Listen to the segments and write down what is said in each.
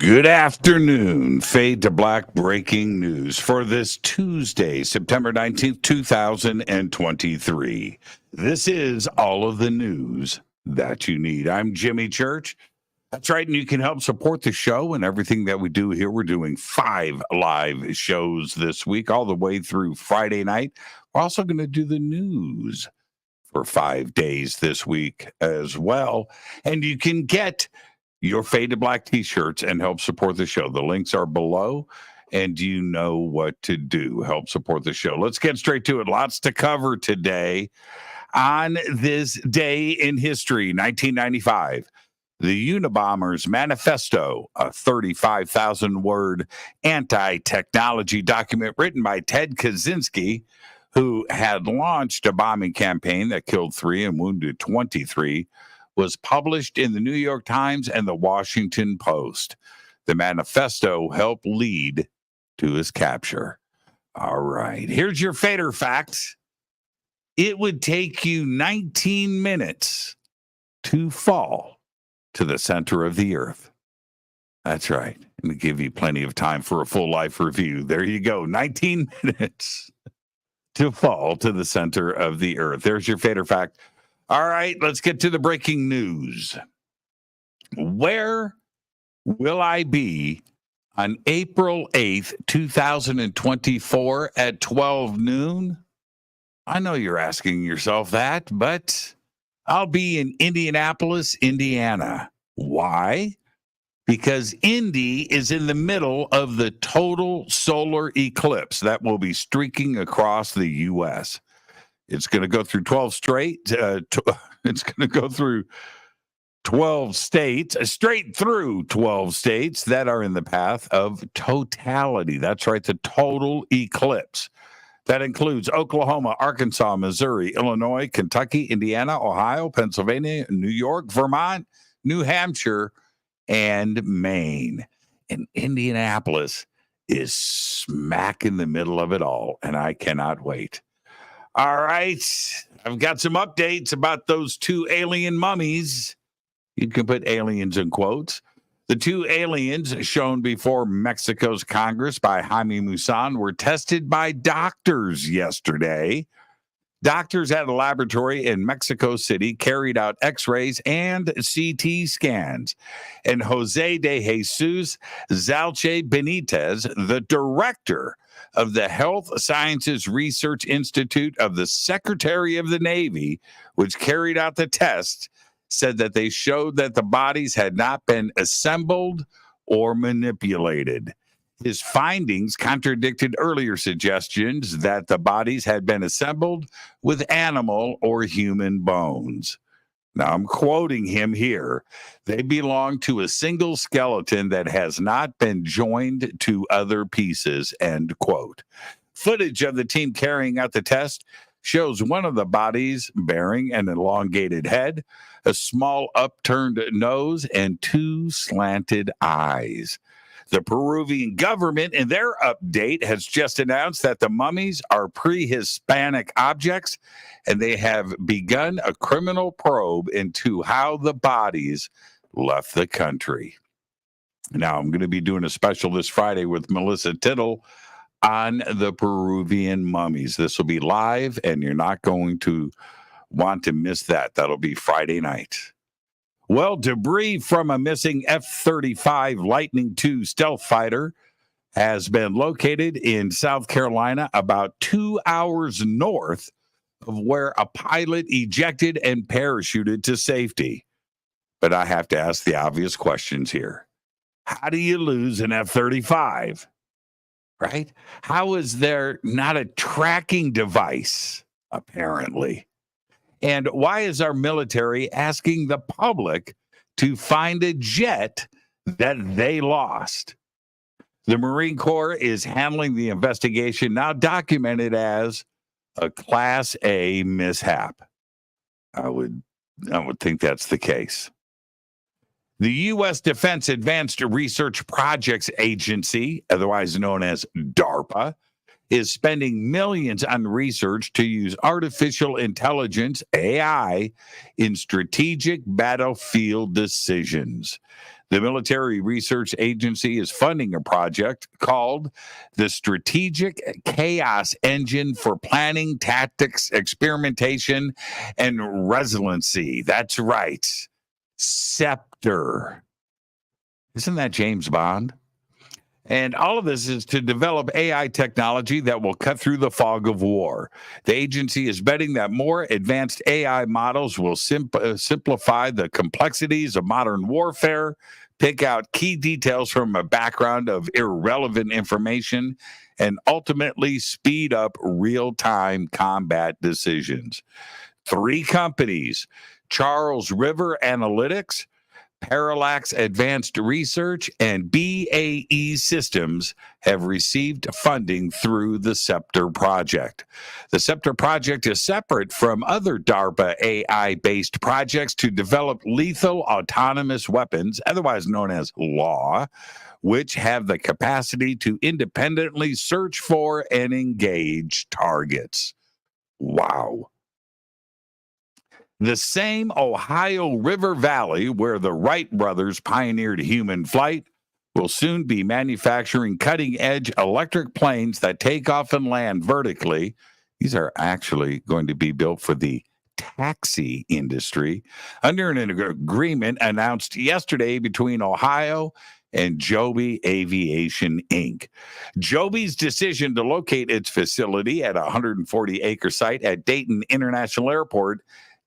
Good afternoon. Fade to black breaking news for this Tuesday, September 19th, 2023. This is all of the news that you need. I'm Jimmy Church. That's right. And you can help support the show and everything that we do here. We're doing 5 live shows this week, all the way through Friday night. We're also going to do the news for 5 days this week as well. And you can get your Faded Black T-shirts and help support the show. The links are below, and you know what to do. Help support the show. Let's get straight to it. Lots to cover today. On this day in history, 1995, the Unabomber's Manifesto, a 35,000-word anti-technology document written by Ted Kaczynski, who had launched a bombing campaign that killed 3 and wounded 23, was published in the New York Times and the Washington Post. The manifesto helped lead to his capture. All right, here's your Fader facts. It would take you 19 minutes to fall to the center of the earth. That's right. I'm going to give you plenty of time for a full life review. There you go, 19 minutes to fall to the center of the earth. There's your Fader fact. All right, let's get to the breaking news. Where will I be on April 8th, 2024 at 12 noon? I know you're asking yourself that, but I'll be in Indianapolis, Indiana. Why? Because Indy is in the middle of the total solar eclipse that will be streaking across the U.S. It's going to go through 12 straight. It's going to go through 12 states, straight through 12 states that are in the path of totality. That's right, the total eclipse. That includes Oklahoma, Arkansas, Missouri, Illinois, Kentucky, Indiana, Ohio, Pennsylvania, New York, Vermont, New Hampshire, and Maine. And Indianapolis is smack in the middle of it all, and I cannot wait. All right, I've got some updates about those 2 alien mummies. You can put aliens in quotes. The 2 aliens shown before Mexico's Congress by Jaime Maussan were tested by doctors yesterday. Doctors at a laboratory in Mexico City carried out X-rays and CT scans. And Jose de Jesus Zalche Benitez, the director of the Health Sciences Research Institute of the Secretary of the Navy, which carried out the test, said that they showed that the bodies had not been assembled or manipulated. His findings contradicted earlier suggestions that the bodies had been assembled with animal or human bones. Now, I'm quoting him here. They belong to a single skeleton that has not been joined to other pieces, end quote. Footage of the team carrying out the test shows one of the bodies bearing an elongated head, a small upturned nose, and 2 slanted eyes. The Peruvian government, in their update, has just announced that the mummies are pre-Hispanic objects, and they have begun a criminal probe into how the bodies left the country. Now, I'm going to be doing a special this Friday with Melissa Tittle on the Peruvian mummies. This will be live, and you're not going to want to miss that. That'll be Friday night. Well, debris from a missing F-35 Lightning II stealth fighter has been located in South Carolina, about 2 hours north of where a pilot ejected and parachuted to safety. But I have to ask the obvious questions here. How do you lose an F-35? Right? How is there not a tracking device, apparently? And why is our military asking the public to find a jet that they lost? The Marine Corps is handling the investigation, now documented as a Class A mishap. I would think that's the case. The U.S. Defense Advanced Research Projects Agency, otherwise known as DARPA, is spending millions on research to use artificial intelligence, AI, in strategic battlefield decisions. The Military Research Agency is funding a project called the Strategic Chaos Engine for Planning, Tactics, Experimentation, and Resiliency. That's right. Scepter. Isn't that James Bond? And all of this is to develop AI technology that will cut through the fog of war. The agency is betting that more advanced AI models will simplify the complexities of modern warfare, pick out key details from a background of irrelevant information, and ultimately speed up real-time combat decisions. 3 companies, Charles River Analytics, Parallax Advanced Research, and BAE Systems have received funding through the Scepter Project. The Scepter Project is separate from other DARPA AI-based projects to develop lethal autonomous weapons, otherwise known as LAW, which have the capacity to independently search for and engage targets. Wow. The same Ohio River Valley where the Wright brothers pioneered human flight will soon be manufacturing cutting-edge electric planes that take off and land vertically. These are actually going to be built for the taxi industry under an agreement announced yesterday between Ohio and Joby Aviation, Inc. Joby's decision to locate its facility at a 140-acre site at Dayton International Airport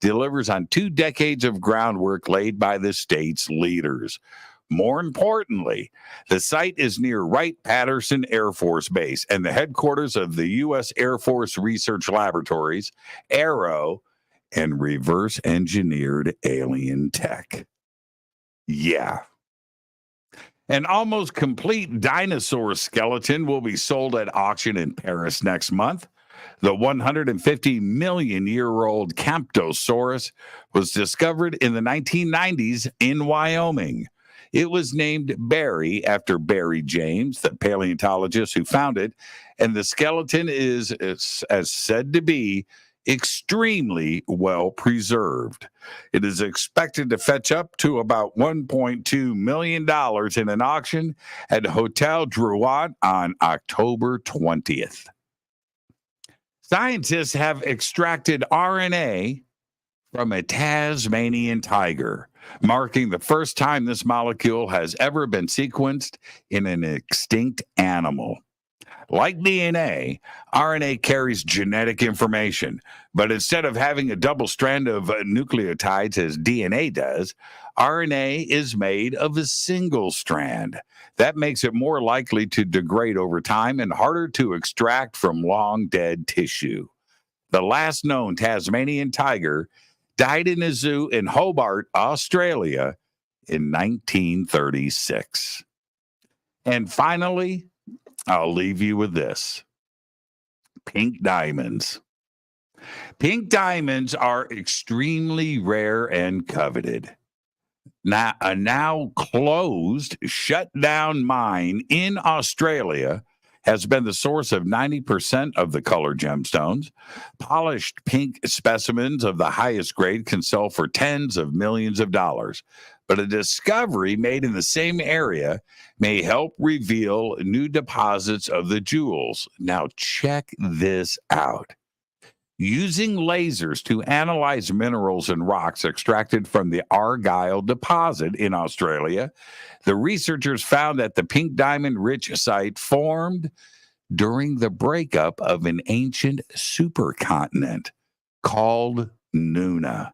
delivers on 2 decades of groundwork laid by the state's leaders. More importantly, the site is near Wright-Patterson Air Force Base and the headquarters of the U.S. Air Force Research Laboratories, Aero, and reverse engineered alien tech. Yeah. An almost complete dinosaur skeleton will be sold at auction in Paris next month. The 150 million year old Camptosaurus was discovered in the 1990s in Wyoming. It was named Barry after Barry James, the paleontologist who found it, and the skeleton is as said to be extremely well preserved. It is expected to fetch up to about $1.2 million in an auction at Hotel Drouot on October 20th. Scientists have extracted RNA from a Tasmanian tiger, marking the first time this molecule has ever been sequenced in an extinct animal. Like DNA, RNA carries genetic information, but instead of having a double strand of nucleotides as DNA does, RNA is made of a single strand. That makes it more likely to degrade over time and harder to extract from long dead tissue. The last known Tasmanian tiger died in a zoo in Hobart, Australia in 1936. And finally, I'll leave you with this. Pink diamonds. Pink diamonds are extremely rare and coveted. Now, a now closed, shut down mine in Australia has been the source of 90% of the colored gemstones. Polished pink specimens of the highest grade can sell for tens of millions of dollars. But a discovery made in the same area may help reveal new deposits of the jewels. Now, check this out. Using lasers to analyze minerals and rocks extracted from the Argyle deposit in Australia, the researchers found that the pink diamond-rich site formed during the breakup of an ancient supercontinent called Nuna.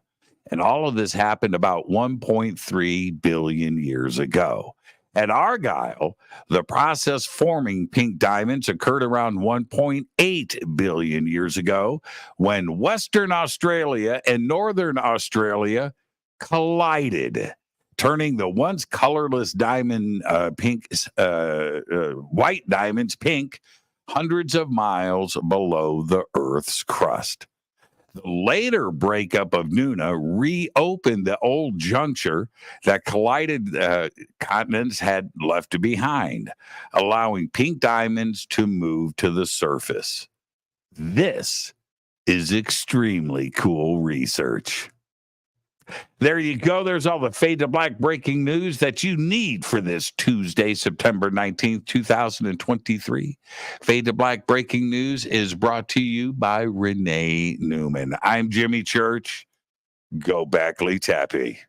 And all of this happened about 1.3 billion years ago. At Argyle, the process forming pink diamonds occurred around 1.8 billion years ago when Western Australia and Northern Australia collided, turning the once colorless diamond white diamonds pink hundreds of miles below the Earth's crust. The later breakup of Nuna reopened the old juncture that collided continents had left behind, allowing pink diamonds to move to the surface. This is extremely cool research. There you go. There's all the Fade to Black breaking news that you need for this Tuesday, September 19th, 2023. Fade to Black breaking news is brought to you by Renee Newman. I'm Jimmy Church. Go Backley Tappy.